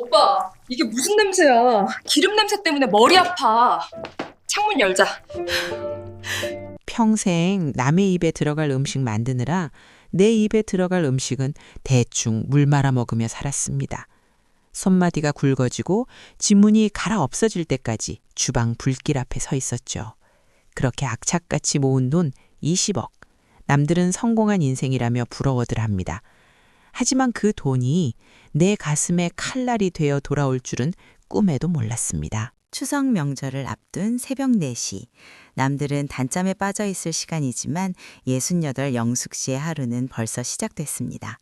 오빠, 이게 무슨 냄새야? 기름 냄새 때문에 머리 아파. 창문 열자. 평생 남의 입에 들어갈 음식 만드느라 내 입에 들어갈 음식은 대충 물 말아 먹으며 살았습니다. 손마디가 굵어지고 지문이 갈아 없어질 때까지 주방 불길 앞에 서 있었죠. 그렇게 악착같이 모은 돈 20억. 남들은 성공한 인생이라며 부러워들 합니다. 하지만 그 돈이 내 가슴에 칼날이 되어 돌아올 줄은 꿈에도 몰랐습니다. 추석 명절을 앞둔 새벽 4시. 남들은 단잠에 빠져 있을 시간이지만 68 영숙 씨의 하루는 벌써 시작됐습니다.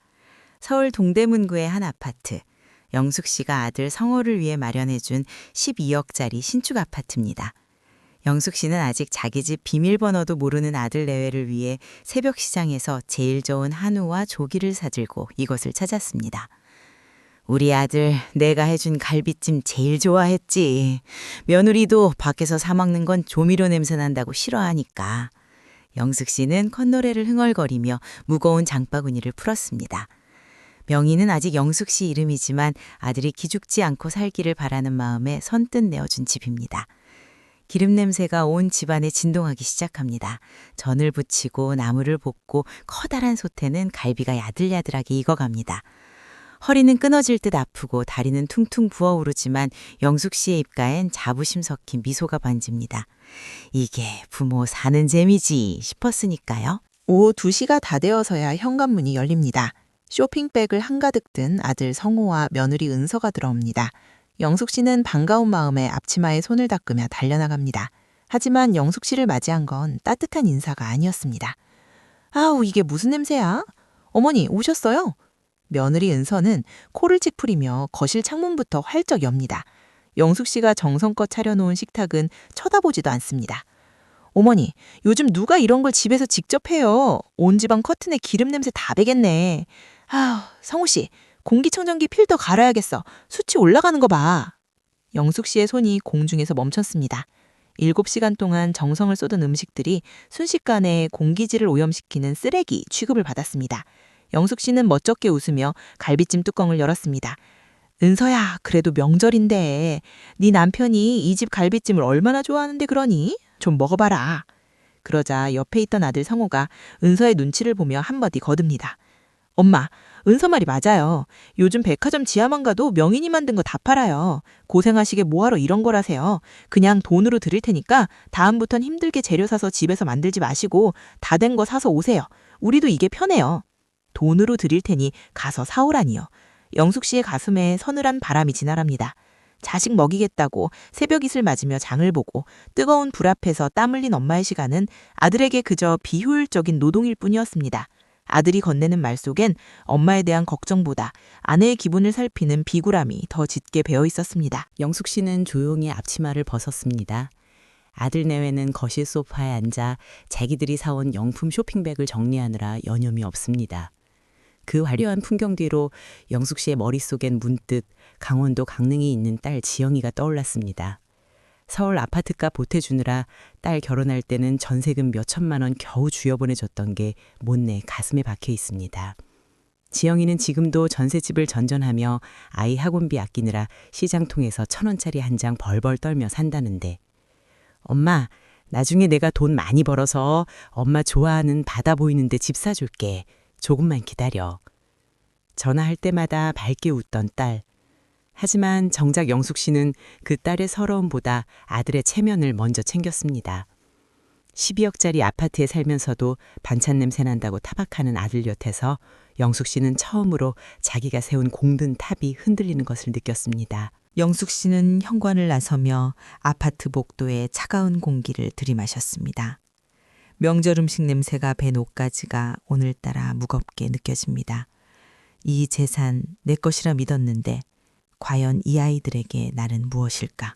서울 동대문구의 한 아파트. 영숙 씨가 아들 성호를 위해 마련해준 12억짜리 신축 아파트입니다. 영숙 씨는 아직 자기 집 비밀번호도 모르는 아들 내외를 위해 새벽 시장에서 제일 좋은 한우와 조기를 사들고 이곳을 찾았습니다. 우리 아들 내가 해준 갈비찜 제일 좋아했지. 며느리도 밖에서 사 먹는 건 조미료 냄새 난다고 싫어하니까. 영숙 씨는 콧노래를 흥얼거리며 무거운 장바구니를 풀었습니다. 명의는 아직 영숙 씨 이름이지만 아들이 기죽지 않고 살기를 바라는 마음에 선뜻 내어준 집입니다. 기름 냄새가 온 집안에 진동하기 시작합니다. 전을 부치고 나무를 볶고 커다란 솥에는 갈비가 야들야들하게 익어갑니다. 허리는 끊어질 듯 아프고 다리는 퉁퉁 부어오르지만 영숙 씨의 입가엔 자부심 섞인 미소가 번집니다. 이게 부모 사는 재미지 싶었으니까요. 오후 2시가 다 되어서야 현관문이 열립니다. 쇼핑백을 한가득 든 아들 성호와 며느리 은서가 들어옵니다. 영숙 씨는 반가운 마음에 앞치마에 손을 닦으며 달려나갑니다. 하지만 영숙 씨를 맞이한 건 따뜻한 인사가 아니었습니다. 아우, 이게 무슨 냄새야? 어머니, 오셨어요? 며느리 은서는 코를 찌푸리며 거실 창문부터 활쩍 엽니다. 영숙 씨가 정성껏 차려놓은 식탁은 쳐다보지도 않습니다. 어머니, 요즘 누가 이런 걸 집에서 직접 해요? 온 집안 커튼에 기름 냄새 다 배겠네. 아우, 성우 씨, 공기청정기 필터 갈아야겠어. 수치 올라가는 거 봐. 영숙 씨의 손이 공중에서 멈췄습니다. 7시간 동안 정성을 쏟은 음식들이 순식간에 공기질을 오염시키는 쓰레기 취급을 받았습니다. 영숙 씨는 멋쩍게 웃으며 갈비찜 뚜껑을 열었습니다. 은서야, 그래도 명절인데 네 남편이 이 집 갈비찜을 얼마나 좋아하는데 그러니? 좀 먹어봐라. 그러자 옆에 있던 아들 성호가 은서의 눈치를 보며 한마디 거듭니다. 엄마, 은서 말이 맞아요. 요즘 백화점 지하만 가도 명인이 만든 거 다 팔아요. 고생하시게 뭐하러 이런 걸 하세요. 그냥 돈으로 드릴 테니까 다음부턴 힘들게 재료 사서 집에서 만들지 마시고 다 된 거 사서 오세요. 우리도 이게 편해요. 돈으로 드릴 테니 가서 사오라니요. 영숙 씨의 가슴에 서늘한 바람이 지나랍니다. 자식 먹이겠다고 새벽 이슬 맞으며 장을 보고 뜨거운 불 앞에서 땀 흘린 엄마의 시간은 아들에게 그저 비효율적인 노동일 뿐이었습니다. 아들이 건네는 말 속엔 엄마에 대한 걱정보다 아내의 기분을 살피는 비굴함이 더 짙게 배어 있었습니다. 영숙 씨는 조용히 앞치마를 벗었습니다. 아들 내외는 거실 소파에 앉아 자기들이 사온 영품 쇼핑백을 정리하느라 여념이 없습니다. 그 화려한 풍경 뒤로 영숙 씨의 머릿속엔 문득 강원도 강릉이 있는 딸 지영이가 떠올랐습니다. 서울 아파트값 보태주느라 딸 결혼할 때는 전세금 몇 천만 원 겨우 쥐어보내줬던 게 못내 가슴에 박혀 있습니다. 지영이는 지금도 전셋집을 전전하며 아이 학원비 아끼느라 시장 통해서 1,000원짜리 한 장 벌벌 떨며 산다는데, 엄마, 나중에 내가 돈 많이 벌어서 엄마 좋아하는 바다 보이는데 집 사줄게. 조금만 기다려. 전화할 때마다 밝게 웃던 딸. 하지만 정작 영숙 씨는 그 딸의 서러움보다 아들의 체면을 먼저 챙겼습니다. 12억짜리 아파트에 살면서도 반찬 냄새 난다고 타박하는 아들 곁에서 영숙 씨는 처음으로 자기가 세운 공든 탑이 흔들리는 것을 느꼈습니다. 영숙 씨는 현관을 나서며 아파트 복도에 차가운 공기를 들이마셨습니다. 명절 음식 냄새가 밴 옷가지가 오늘따라 무겁게 느껴집니다. 이 재산 내 것이라 믿었는데 과연 이 아이들에게 나는 무엇일까?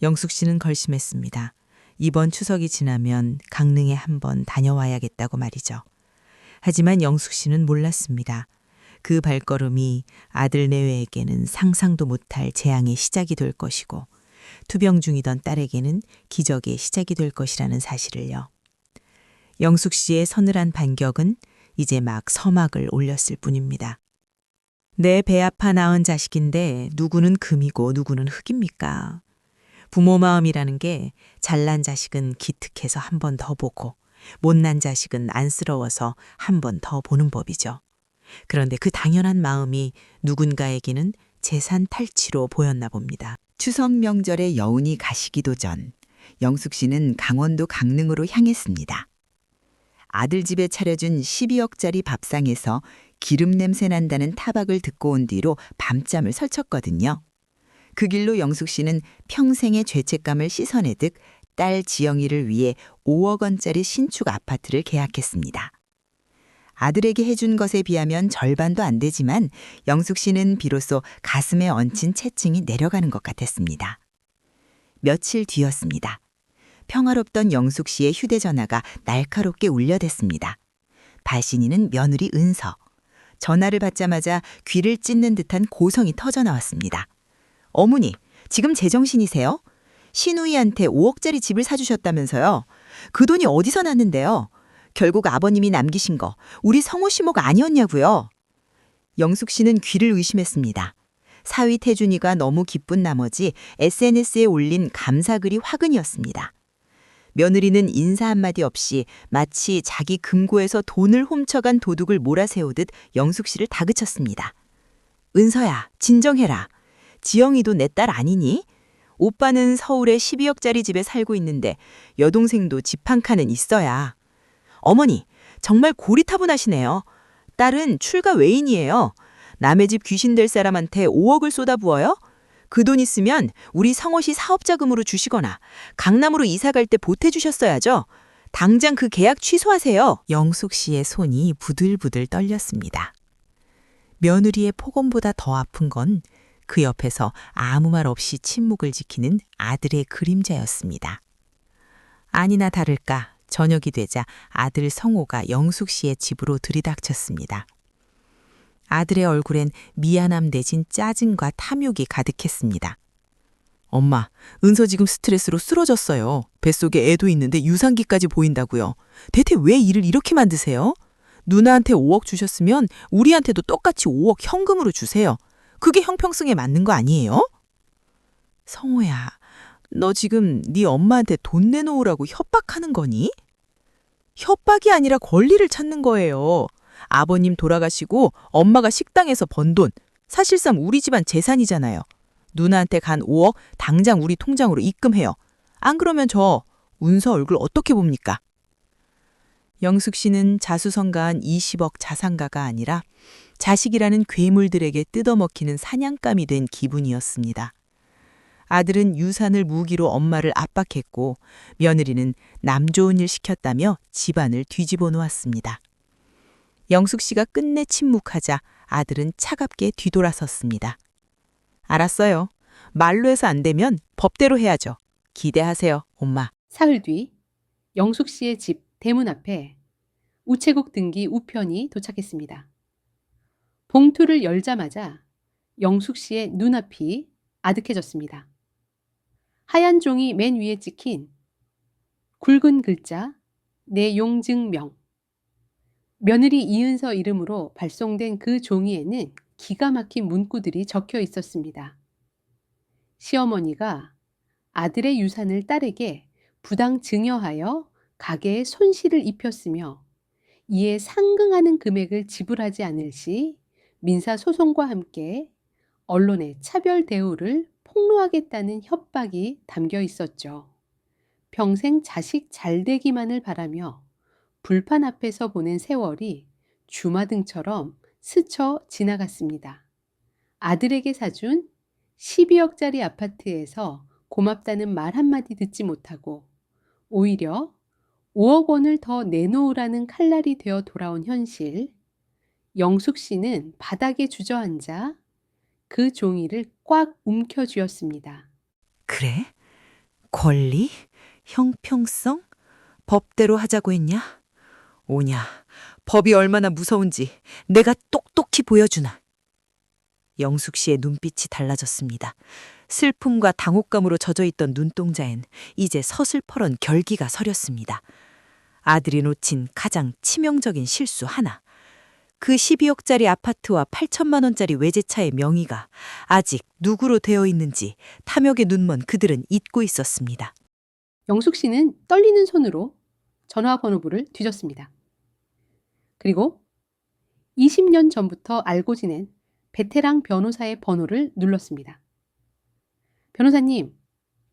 영숙 씨는 결심했습니다. 이번 추석이 지나면 강릉에 한번 다녀와야겠다고 말이죠. 하지만 영숙 씨는 몰랐습니다. 그 발걸음이 아들 내외에게는 상상도 못할 재앙의 시작이 될 것이고 투병 중이던 딸에게는 기적의 시작이 될 것이라는 사실을요. 영숙 씨의 서늘한 반격은 이제 막 서막을 올렸을 뿐입니다. 내 배 아파 낳은 자식인데 누구는 금이고 누구는 흙입니까? 부모 마음이라는 게 잘난 자식은 기특해서 한 번 더 보고 못난 자식은 안쓰러워서 한 번 더 보는 법이죠. 그런데 그 당연한 마음이 누군가에게는 재산 탈취로 보였나 봅니다. 추석 명절에 여운이 가시기도 전 영숙 씨는 강원도 강릉으로 향했습니다. 아들 집에 차려준 12억짜리 밥상에서 기름 냄새 난다는 타박을 듣고 온 뒤로 밤잠을 설쳤거든요. 그 길로 영숙 씨는 평생의 죄책감을 씻어내듯 딸 지영이를 위해 5억 원짜리 신축 아파트를 계약했습니다. 아들에게 해준 것에 비하면 절반도 안 되지만 영숙 씨는 비로소 가슴에 얹힌 채증이 내려가는 것 같았습니다. 며칠 뒤였습니다. 평화롭던 영숙 씨의 휴대전화가 날카롭게 울려댔습니다. 발신인은 며느리 은서. 전화를 받자마자 귀를 찢는 듯한 고성이 터져나왔습니다. 어머니, 지금 제정신이세요? 시누이한테 5억짜리 집을 사주셨다면서요? 그 돈이 어디서 났는데요? 결국 아버님이 남기신 거 우리 성호 씨 목 아니었냐고요? 영숙 씨는 귀를 의심했습니다. 사위 태준이가 너무 기쁜 나머지 SNS에 올린 감사글이 화근이었습니다. 며느리는 인사 한마디 없이 마치 자기 금고에서 돈을 훔쳐간 도둑을 몰아세우듯 영숙 씨를 다그쳤습니다. 은서야, 진정해라. 지영이도 내 딸 아니니? 오빠는 서울에 12억짜리 집에 살고 있는데 여동생도 집 한 칸은 있어야. 어머니, 정말 고리타분하시네요. 딸은 출가 외인이에요. 남의 집 귀신 될 사람한테 5억을 쏟아부어요? 그 돈 있으면 우리 성호씨 사업자금으로 주시거나 강남으로 이사 갈 때 보태주셨어야죠. 당장 그 계약 취소하세요. 영숙 씨의 손이 부들부들 떨렸습니다. 며느리의 폭언보다 더 아픈 건 그 옆에서 아무 말 없이 침묵을 지키는 아들의 그림자였습니다. 아니나 다를까 저녁이 되자 아들 성호가 영숙 씨의 집으로 들이닥쳤습니다. 아들의 얼굴엔 미안함 대신 짜증과 탐욕이 가득했습니다. 엄마, 은서 지금 스트레스로 쓰러졌어요. 뱃속에 애도 있는데 유산기까지 보인다고요. 대체 왜 일을 이렇게 만드세요? 누나한테 5억 주셨으면 우리한테도 똑같이 5억 현금으로 주세요. 그게 형평성에 맞는 거 아니에요? 성호야, 너 지금 네 엄마한테 돈 내놓으라고 협박하는 거니? 협박이 아니라 권리를 찾는 거예요. 아버님 돌아가시고 엄마가 식당에서 번 돈, 사실상 우리 집안 재산이잖아요. 누나한테 간 5억 당장 우리 통장으로 입금해요. 안 그러면 저 운서 얼굴 어떻게 봅니까? 영숙 씨는 자수성가한 20억 자산가가 아니라 자식이라는 괴물들에게 뜯어먹히는 사냥감이 된 기분이었습니다. 아들은 유산을 무기로 엄마를 압박했고 며느리는 남 좋은 일 시켰다며 집안을 뒤집어 놓았습니다. 영숙 씨가 끝내 침묵하자 아들은 차갑게 뒤돌아섰습니다. 알았어요. 말로 해서 안 되면 법대로 해야죠. 기대하세요, 엄마. 사흘 뒤 영숙 씨의 집 대문 앞에 우체국 등기 우편이 도착했습니다. 봉투를 열자마자 영숙 씨의 눈앞이 아득해졌습니다. 하얀 종이 맨 위에 찍힌 굵은 글자 내 용증명. 며느리 이은서 이름으로 발송된 그 종이에는 기가 막힌 문구들이 적혀 있었습니다. 시어머니가 아들의 유산을 딸에게 부당 증여하여 가계에 손실을 입혔으며 이에 상응하는 금액을 지불하지 않을 시 민사소송과 함께 언론의 차별 대우를 폭로하겠다는 협박이 담겨 있었죠. 평생 자식 잘되기만을 바라며 불판 앞에서 보낸 세월이 주마등처럼 스쳐 지나갔습니다. 아들에게 사준 12억짜리 아파트에서 고맙다는 말 한마디 듣지 못하고 오히려 5억 원을 더 내놓으라는 칼날이 되어 돌아온 현실. 영숙 씨는 바닥에 주저앉아 그 종이를 꽉 움켜쥐었습니다. 그래? 권리? 형평성? 법대로 하자고 했냐? 오냐, 법이 얼마나 무서운지 내가 똑똑히 보여주나. 영숙 씨의 눈빛이 달라졌습니다. 슬픔과 당혹감으로 젖어있던 눈동자엔 이제 서슬퍼런 결기가 서렸습니다. 아들이 놓친 가장 치명적인 실수 하나. 그 12억짜리 아파트와 8천만 원짜리 외제차의 명의가 아직 누구로 되어 있는지 탐욕에 눈먼 그들은 잊고 있었습니다. 영숙 씨는 떨리는 손으로 전화번호부를 뒤졌습니다. 그리고 20년 전부터 알고 지낸 베테랑 변호사의 번호를 눌렀습니다. 변호사님,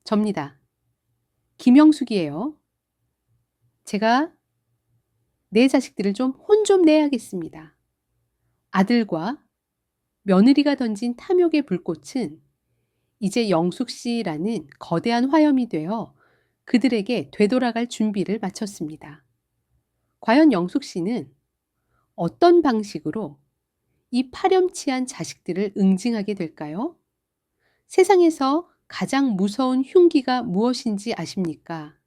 접니다. 김영숙이에요. 제가 내 자식들을 좀 혼 좀 내야겠습니다. 아들과 며느리가 던진 탐욕의 불꽃은 이제 영숙 씨라는 거대한 화염이 되어 그들에게 되돌아갈 준비를 마쳤습니다. 과연 영숙 씨는 어떤 방식으로 이 파렴치한 자식들을 응징하게 될까요? 세상에서 가장 무서운 흉기가 무엇인지 아십니까?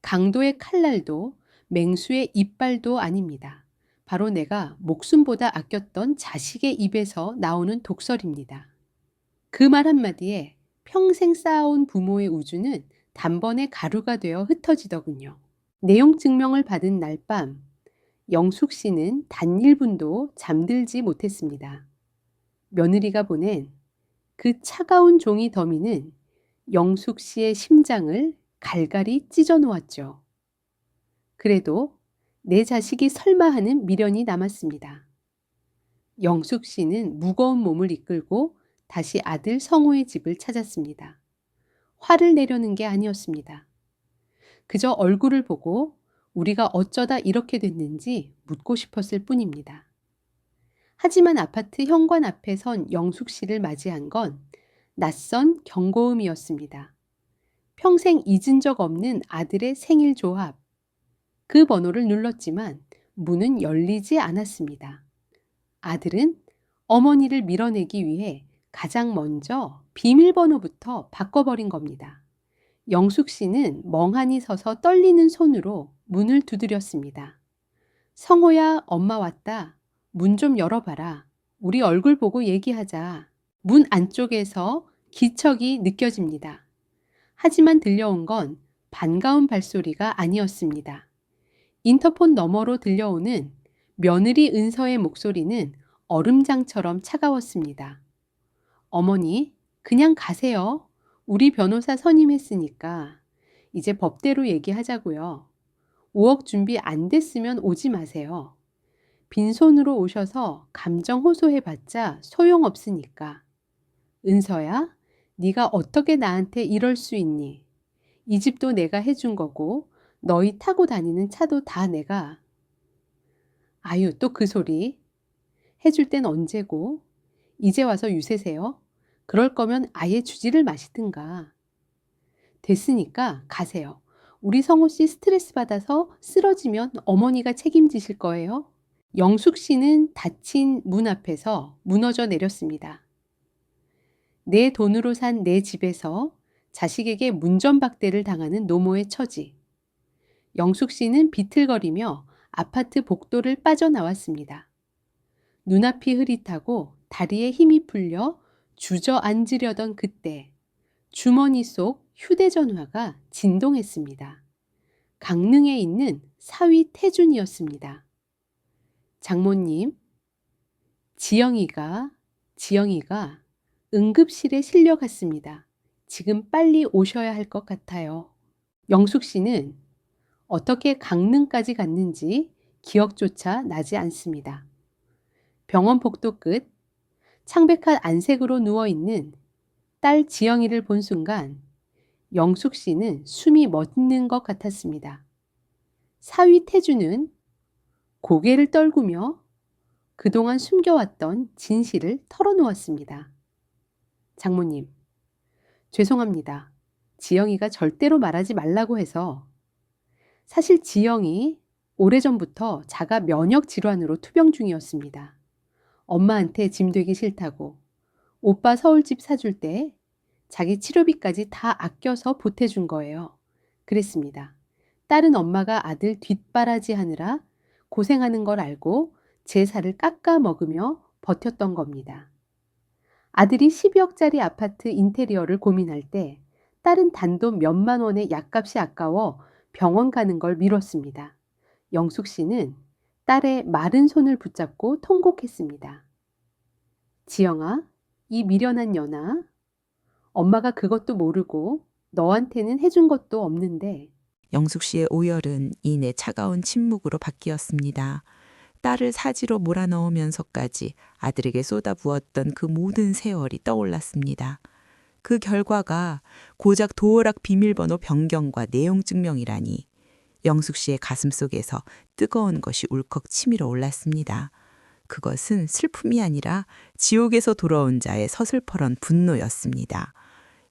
강도의 칼날도 맹수의 이빨도 아닙니다. 바로 내가 목숨보다 아꼈던 자식의 입에서 나오는 독설입니다. 그 말 한마디에 평생 쌓아온 부모의 우주는 단번에 가루가 되어 흩어지더군요. 내용 증명을 받은 날 밤, 영숙 씨는 단 1분도 잠들지 못했습니다. 며느리가 보낸 그 차가운 종이 더미는 영숙 씨의 심장을 갈갈이 찢어 놓았죠. 그래도 내 자식이 설마 하는 미련이 남았습니다. 영숙 씨는 무거운 몸을 이끌고 다시 아들 성호의 집을 찾았습니다. 화를 내려는 게 아니었습니다. 그저 얼굴을 보고 우리가 어쩌다 이렇게 됐는지 묻고 싶었을 뿐입니다. 하지만 아파트 현관 앞에 선 영숙 씨를 맞이한 건 낯선 경고음이었습니다. 평생 잊은 적 없는 아들의 생일 조합. 그 번호를 눌렀지만 문은 열리지 않았습니다. 아들은 어머니를 밀어내기 위해 가장 먼저 비밀번호부터 바꿔버린 겁니다. 영숙 씨는 멍하니 서서 떨리는 손으로 문을 두드렸습니다. 성호야, 엄마 왔다. 문 좀 열어봐라. 우리 얼굴 보고 얘기하자. 문 안쪽에서 기척이 느껴집니다. 하지만 들려온 건 반가운 발소리가 아니었습니다. 인터폰 너머로 들려오는 며느리 은서의 목소리는 얼음장처럼 차가웠습니다. 어머니, 그냥 가세요. 우리 변호사 선임했으니까 이제 법대로 얘기하자고요. 5억 준비 안 됐으면 오지 마세요. 빈손으로 오셔서 감정 호소해봤자 소용없으니까. 은서야, 네가 어떻게 나한테 이럴 수 있니? 이 집도 내가 해준 거고 너희 타고 다니는 차도 다 내가. 아유, 또 그 소리. 해줄 땐 언제고? 이제 와서 유세세요? 그럴 거면 아예 주지를 마시든가. 됐으니까 가세요. 우리 성호 씨 스트레스 받아서 쓰러지면 어머니가 책임지실 거예요. 영숙 씨는 닫힌 문 앞에서 무너져 내렸습니다. 내 돈으로 산 내 집에서 자식에게 문전박대를 당하는 노모의 처지. 영숙 씨는 비틀거리며 아파트 복도를 빠져나왔습니다. 눈앞이 흐릿하고 다리에 힘이 풀려 주저앉으려던 그때 주머니 속 휴대전화가 진동했습니다. 강릉에 있는 사위 태준이었습니다. 장모님, 지영이가 응급실에 실려갔습니다. 지금 빨리 오셔야 할 것 같아요. 영숙 씨는 어떻게 강릉까지 갔는지 기억조차 나지 않습니다. 병원 복도 끝 창백한 안색으로 누워있는 딸 지영이를 본 순간 영숙 씨는 숨이 멎는 것 같았습니다. 사위 태주는 고개를 떨구며 그동안 숨겨왔던 진실을 털어놓았습니다. 장모님, 죄송합니다. 지영이가 절대로 말하지 말라고 해서. 사실 지영이 오래전부터 자가 면역 질환으로 투병 중이었습니다. 엄마한테 짐 되기 싫다고 오빠 서울집 사줄 때 자기 치료비까지 다 아껴서 보태준 거예요. 그랬습니다. 딸은 엄마가 아들 뒷바라지 하느라 고생하는 걸 알고 제 살을 깎아 먹으며 버텼던 겁니다. 아들이 12억짜리 아파트 인테리어를 고민할 때 딸은 단돈 몇만 원의 약값이 아까워 병원 가는 걸 미뤘습니다. 영숙 씨는 딸의 마른 손을 붙잡고 통곡했습니다. 지영아, 이 미련한 년아. 엄마가 그것도 모르고 너한테는 해준 것도 없는데. 영숙 씨의 오열은 이내 차가운 침묵으로 바뀌었습니다. 딸을 사지로 몰아넣으면서까지 아들에게 쏟아부었던 그 모든 세월이 떠올랐습니다. 그 결과가 고작 도어락 비밀번호 변경과 내용 증명이라니 영숙 씨의 가슴 속에서 뜨거운 것이 울컥 치밀어 올랐습니다. 그것은 슬픔이 아니라 지옥에서 돌아온 자의 서슬퍼런 분노였습니다.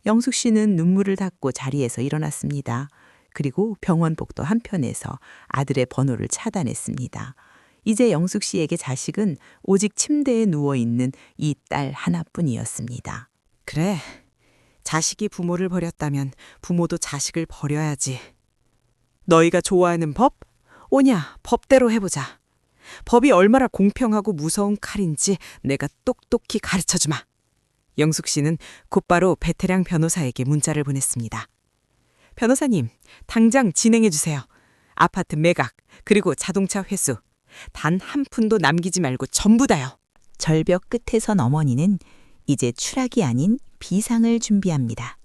영숙 씨는 눈물을 닦고 자리에서 일어났습니다. 그리고 병원복도 한편에서 아들의 번호를 차단했습니다. 이제 영숙 씨에게 자식은 오직 침대에 누워있는 이 딸 하나뿐이었습니다. 그래. 자식이 부모를 버렸다면 부모도 자식을 버려야지. 너희가 좋아하는 법? 오냐, 법대로 해보자. 법이 얼마나 공평하고 무서운 칼인지 내가 똑똑히 가르쳐주마. 영숙 씨는 곧바로 베테랑 변호사에게 문자를 보냈습니다. 변호사님, 당장 진행해주세요. 아파트 매각, 그리고 자동차 회수. 단 한 푼도 남기지 말고 전부 다요. 절벽 끝에 선 어머니는 이제 추락이 아닌 비상을 준비합니다.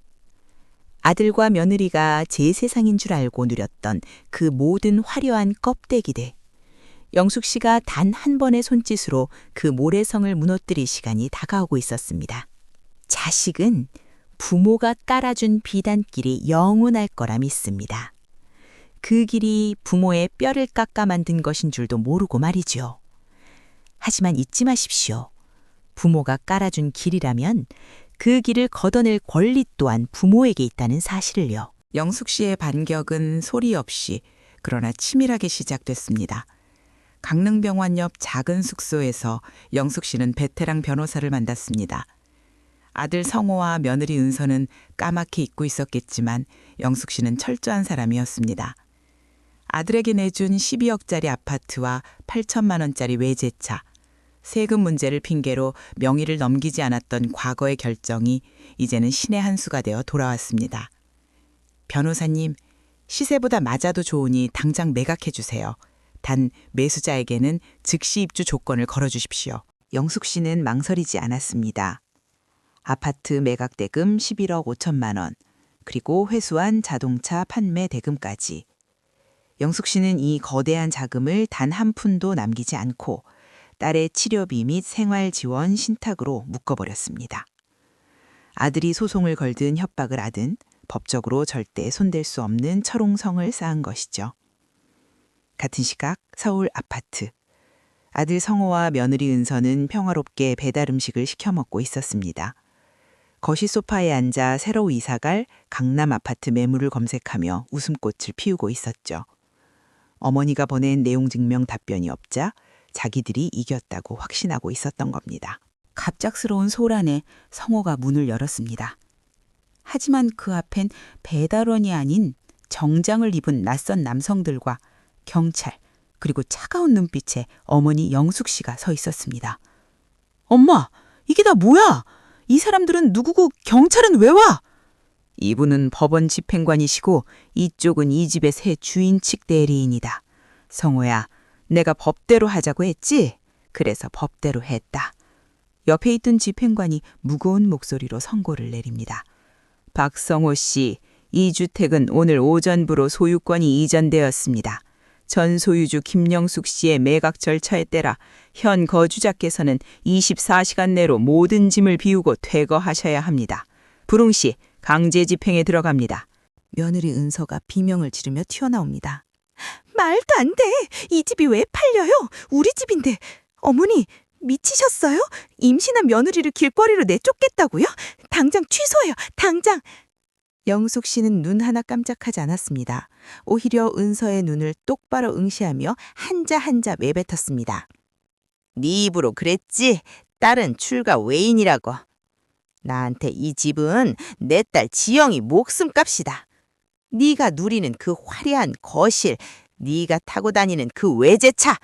아들과 며느리가 제 세상인 줄 알고 누렸던 그 모든 화려한 껍데기들. 영숙 씨가 단 한 번의 손짓으로 그 모래성을 무너뜨릴 시간이 다가오고 있었습니다. 자식은 부모가 깔아준 비단길이 영원할 거라 믿습니다. 그 길이 부모의 뼈를 깎아 만든 것인 줄도 모르고 말이죠. 하지만 잊지 마십시오. 부모가 깔아준 길이라면 그 길을 걷어낼 권리 또한 부모에게 있다는 사실을요. 영숙 씨의 반격은 소리 없이 그러나 치밀하게 시작됐습니다. 강릉병원 옆 작은 숙소에서 영숙 씨는 베테랑 변호사를 만났습니다. 아들 성호와 며느리 은서는 까맣게 잊고 있었겠지만 영숙 씨는 철저한 사람이었습니다. 아들에게 내준 12억짜리 아파트와 8천만 원짜리 외제차, 세금 문제를 핑계로 명의를 넘기지 않았던 과거의 결정이 이제는 신의 한 수가 되어 돌아왔습니다. 변호사님, 시세보다 맞아도 좋으니 당장 매각해 주세요. 단 매수자에게는 즉시 입주 조건을 걸어주십시오. 영숙 씨는 망설이지 않았습니다. 아파트 매각 대금 11억 5천만 원, 그리고 회수한 자동차 판매 대금까지. 영숙 씨는 이 거대한 자금을 단 한 푼도 남기지 않고 딸의 치료비 및 생활 지원 신탁으로 묶어버렸습니다. 아들이 소송을 걸든 협박을 하든 법적으로 절대 손댈 수 없는 철옹성을 쌓은 것이죠. 같은 시각 서울 아파트. 아들 성호와 며느리 은서는 평화롭게 배달 음식을 시켜 먹고 있었습니다. 거실 소파에 앉아 새로 이사갈 강남 아파트 매물을 검색하며 웃음꽃을 피우고 있었죠. 어머니가 보낸 내용 증명 답변이 없자 자기들이 이겼다고 확신하고 있었던 겁니다. 갑작스러운 소란에 성호가 문을 열었습니다. 하지만 그 앞엔 배달원이 아닌 정장을 입은 낯선 남성들과 경찰, 그리고 차가운 눈빛에 어머니 영숙 씨가 서 있었습니다. 엄마, 이게 다 뭐야? 이 사람들은 누구고 경찰은 왜 와? 이분은 법원 집행관이시고 이쪽은 이 집의 새 주인 측 대리인이다. 성호야, 내가 법대로 하자고 했지? 그래서 법대로 했다. 옆에 있던 집행관이 무거운 목소리로 선고를 내립니다. 박성호 씨, 이 주택은 오늘 오전부로 소유권이 이전되었습니다. 전 소유주 김영숙 씨의 매각 절차에 따라 현 거주자께서는 24시간 내로 모든 짐을 비우고 퇴거하셔야 합니다. 불웅 씨, 강제 집행에 들어갑니다. 며느리 은서가 비명을 지르며 튀어나옵니다. 말도 안 돼. 이 집이 왜 팔려요? 우리 집인데. 어머니, 미치셨어요? 임신한 며느리를 길거리로 내쫓겠다고요? 당장 취소해요. 당장. 영숙 씨는 눈 하나 깜짝하지 않았습니다. 오히려 은서의 눈을 똑바로 응시하며 한자 한자 외뱉었습니다. 네 입으로 그랬지? 딸은 출가 외인이라고. 나한테 이 집은 내 딸 지영이 목숨값이다. 네가 누리는 그 화려한 거실, 네가 타고 다니는 그 외제차,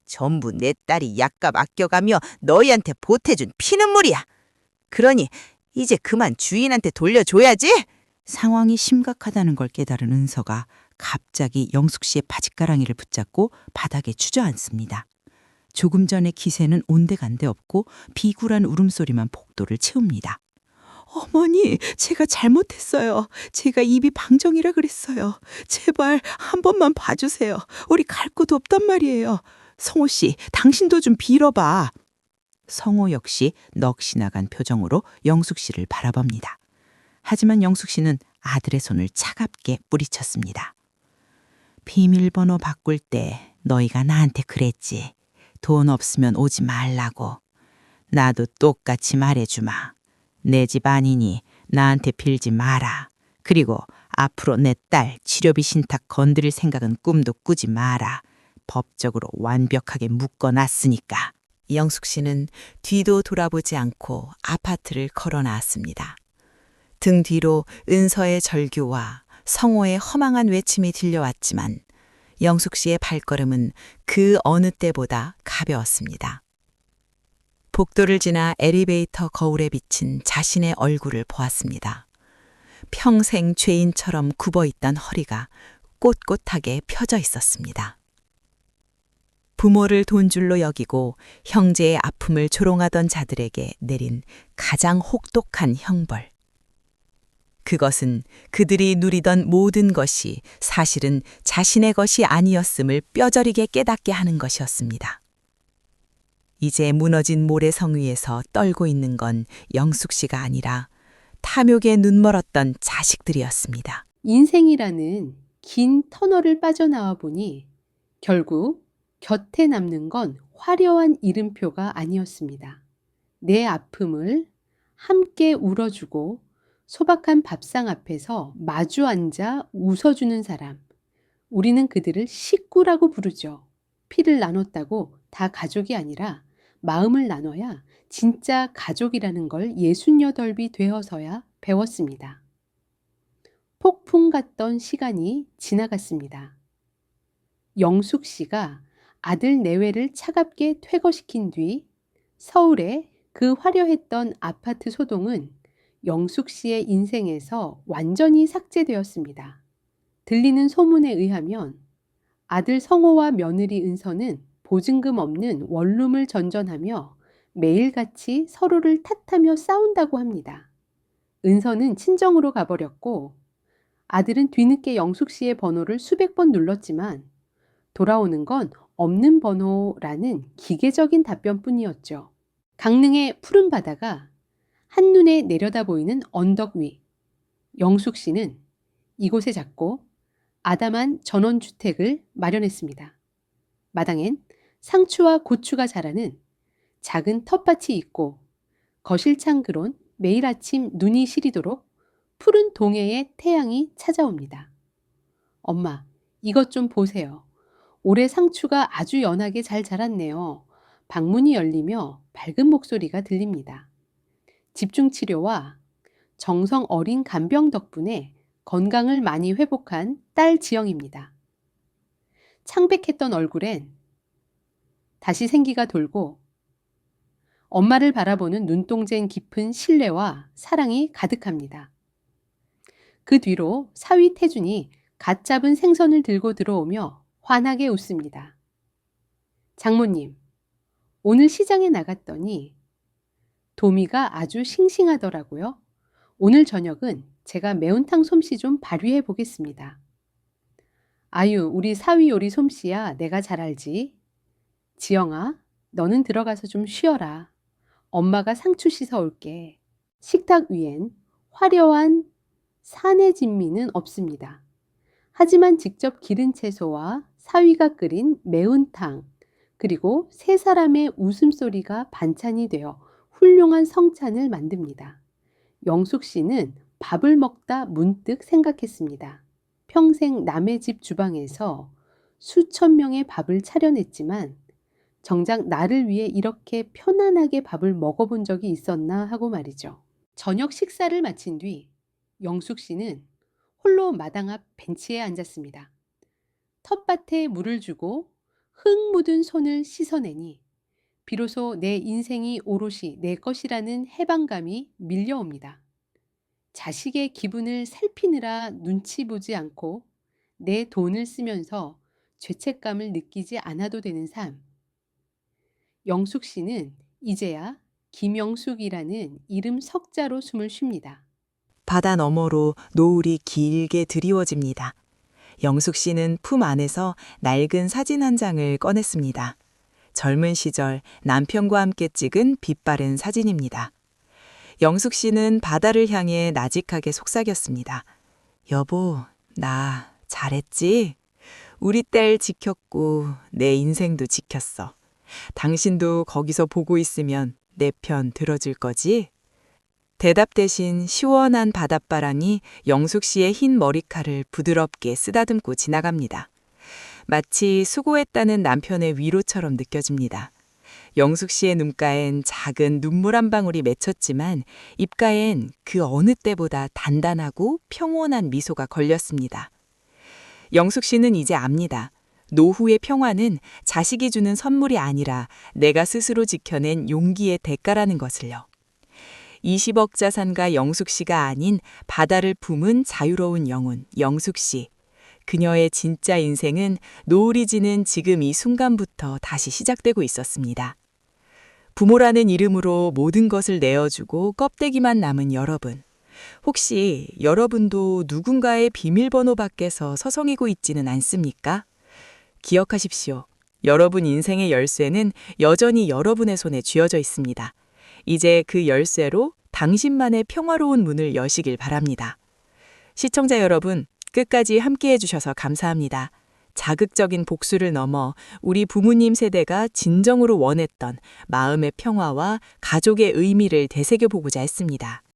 전부 내 딸이 약값 아껴가며 너희한테 보태준 피눈물이야. 그러니 이제 그만 주인한테 돌려줘야지. 상황이 심각하다는 걸 깨달은 은서가 갑자기 영숙 씨의 바짓가랑이를 붙잡고 바닥에 주저앉습니다. 조금 전에 기세는 온데간데 없고 비굴한 울음소리만 복도를 채웁니다. 어머니, 제가 잘못했어요. 제가 입이 방정이라 그랬어요. 제발 한 번만 봐주세요. 우리 갈 곳 없단 말이에요. 성호 씨, 당신도 좀 빌어봐. 성호 역시 넋이 나간 표정으로 영숙 씨를 바라봅니다. 하지만 영숙 씨는 아들의 손을 차갑게 뿌리쳤습니다. 비밀번호 바꿀 때 너희가 나한테 그랬지. 돈 없으면 오지 말라고. 나도 똑같이 말해주마. 내 집 아니니 나한테 빌지 마라. 그리고 앞으로 내 딸 치료비 신탁 건드릴 생각은 꿈도 꾸지 마라. 법적으로 완벽하게 묶어놨으니까. 영숙 씨는 뒤도 돌아보지 않고 아파트를 걸어 나왔습니다. 등 뒤로 은서의 절규와 성호의 허망한 외침이 들려왔지만 영숙 씨의 발걸음은 그 어느 때보다 가벼웠습니다. 복도를 지나 엘리베이터 거울에 비친 자신의 얼굴을 보았습니다. 평생 죄인처럼 굽어있던 허리가 꼿꼿하게 펴져 있었습니다. 부모를 돈줄로 여기고 형제의 아픔을 조롱하던 자들에게 내린 가장 혹독한 형벌. 그것은 그들이 누리던 모든 것이 사실은 자신의 것이 아니었음을 뼈저리게 깨닫게 하는 것이었습니다. 이제 무너진 모래성 위에서 떨고 있는 건 영숙 씨가 아니라 탐욕에 눈멀었던 자식들이었습니다. 인생이라는 긴 터널을 빠져나와 보니 결국 곁에 남는 건 화려한 이름표가 아니었습니다. 내 아픔을 함께 울어주고 소박한 밥상 앞에서 마주 앉아 웃어주는 사람. 우리는 그들을 식구라고 부르죠. 피를 나눴다고 다 가족이 아니라 마음을 나눠야 진짜 가족이라는 걸 68이 되어서야 배웠습니다. 폭풍 같던 시간이 지나갔습니다. 영숙 씨가 아들 내외를 차갑게 퇴거시킨 뒤 서울의 그 화려했던 아파트 소동은 영숙 씨의 인생에서 완전히 삭제되었습니다. 들리는 소문에 의하면 아들 성호와 며느리 은서는 보증금 없는 원룸을 전전하며 매일같이 서로를 탓하며 싸운다고 합니다. 은서는 친정으로 가버렸고 아들은 뒤늦게 영숙 씨의 번호를 수백 번 눌렀지만 돌아오는 건 없는 번호라는 기계적인 답변뿐이었죠. 강릉의 푸른 바다가 한눈에 내려다 보이는 언덕 위. 영숙 씨는 이곳에 잡고 아담한 전원주택을 마련했습니다. 마당엔 상추와 고추가 자라는 작은 텃밭이 있고 거실 창그론 매일 아침 눈이 시리도록 푸른 동해의 태양이 찾아옵니다. 엄마, 이것 좀 보세요. 올해 상추가 아주 연하게 잘 자랐네요. 방문이 열리며 밝은 목소리가 들립니다. 집중치료와 정성 어린 간병 덕분에 건강을 많이 회복한 딸 지영입니다. 창백했던 얼굴엔 다시 생기가 돌고 엄마를 바라보는 눈동자인 깊은 신뢰와 사랑이 가득합니다. 그 뒤로 사위 태준이 갓 잡은 생선을 들고 들어오며 환하게 웃습니다. 장모님, 오늘 시장에 나갔더니 도미가 아주 싱싱하더라고요. 오늘 저녁은 제가 매운탕 솜씨 좀 발휘해 보겠습니다. 아유, 우리 사위 요리 솜씨야 내가 잘 알지. 지영아, 너는 들어가서 좀 쉬어라. 엄마가 상추 씻어 올게. 식탁 위엔 화려한 산의 진미는 없습니다. 하지만 직접 기른 채소와 사위가 끓인 매운탕, 그리고 세 사람의 웃음소리가 반찬이 되어 훌륭한 성찬을 만듭니다. 영숙 씨는 밥을 먹다 문득 생각했습니다. 평생 남의 집 주방에서 수천 명의 밥을 차려냈지만 정작 나를 위해 이렇게 편안하게 밥을 먹어본 적이 있었나 하고 말이죠. 저녁 식사를 마친 뒤 영숙 씨는 홀로 마당 앞 벤치에 앉았습니다. 텃밭에 물을 주고 흙 묻은 손을 씻어내니 비로소 내 인생이 오롯이 내 것이라는 해방감이 밀려옵니다. 자식의 기분을 살피느라 눈치 보지 않고 내 돈을 쓰면서 죄책감을 느끼지 않아도 되는 삶. 영숙 씨는 이제야 김영숙이라는 이름 석자로 숨을 쉽니다. 바다 너머로 노을이 길게 드리워집니다. 영숙 씨는 품 안에서 낡은 사진 한 장을 꺼냈습니다. 젊은 시절 남편과 함께 찍은 빛바랜 사진입니다. 영숙 씨는 바다를 향해 나직하게 속삭였습니다. 여보, 나 잘했지? 우리 딸 지켰고 내 인생도 지켰어. 당신도 거기서 보고 있으면 내 편 들어줄 거지? 대답 대신 시원한 바닷바람이 영숙 씨의 흰 머리칼을 부드럽게 쓰다듬고 지나갑니다. 마치 수고했다는 남편의 위로처럼 느껴집니다. 영숙 씨의 눈가엔 작은 눈물 한 방울이 맺혔지만 입가엔 그 어느 때보다 단단하고 평온한 미소가 걸렸습니다. 영숙 씨는 이제 압니다. 노후의 평화는 자식이 주는 선물이 아니라 내가 스스로 지켜낸 용기의 대가라는 것을요. 20억 자산가 영숙 씨가 아닌 바다를 품은 자유로운 영혼 영숙 씨. 그녀의 진짜 인생은 노을이 지는 지금 이 순간부터 다시 시작되고 있었습니다. 부모라는 이름으로 모든 것을 내어주고 껍데기만 남은 여러분. 혹시 여러분도 누군가의 비밀번호 밖에서 서성이고 있지는 않습니까? 기억하십시오. 여러분 인생의 열쇠는 여전히 여러분의 손에 쥐어져 있습니다. 이제 그 열쇠로 당신만의 평화로운 문을 여시길 바랍니다. 시청자 여러분, 끝까지 함께해 주셔서 감사합니다. 자극적인 복수를 넘어 우리 부모님 세대가 진정으로 원했던 마음의 평화와 가족의 의미를 되새겨보고자 했습니다.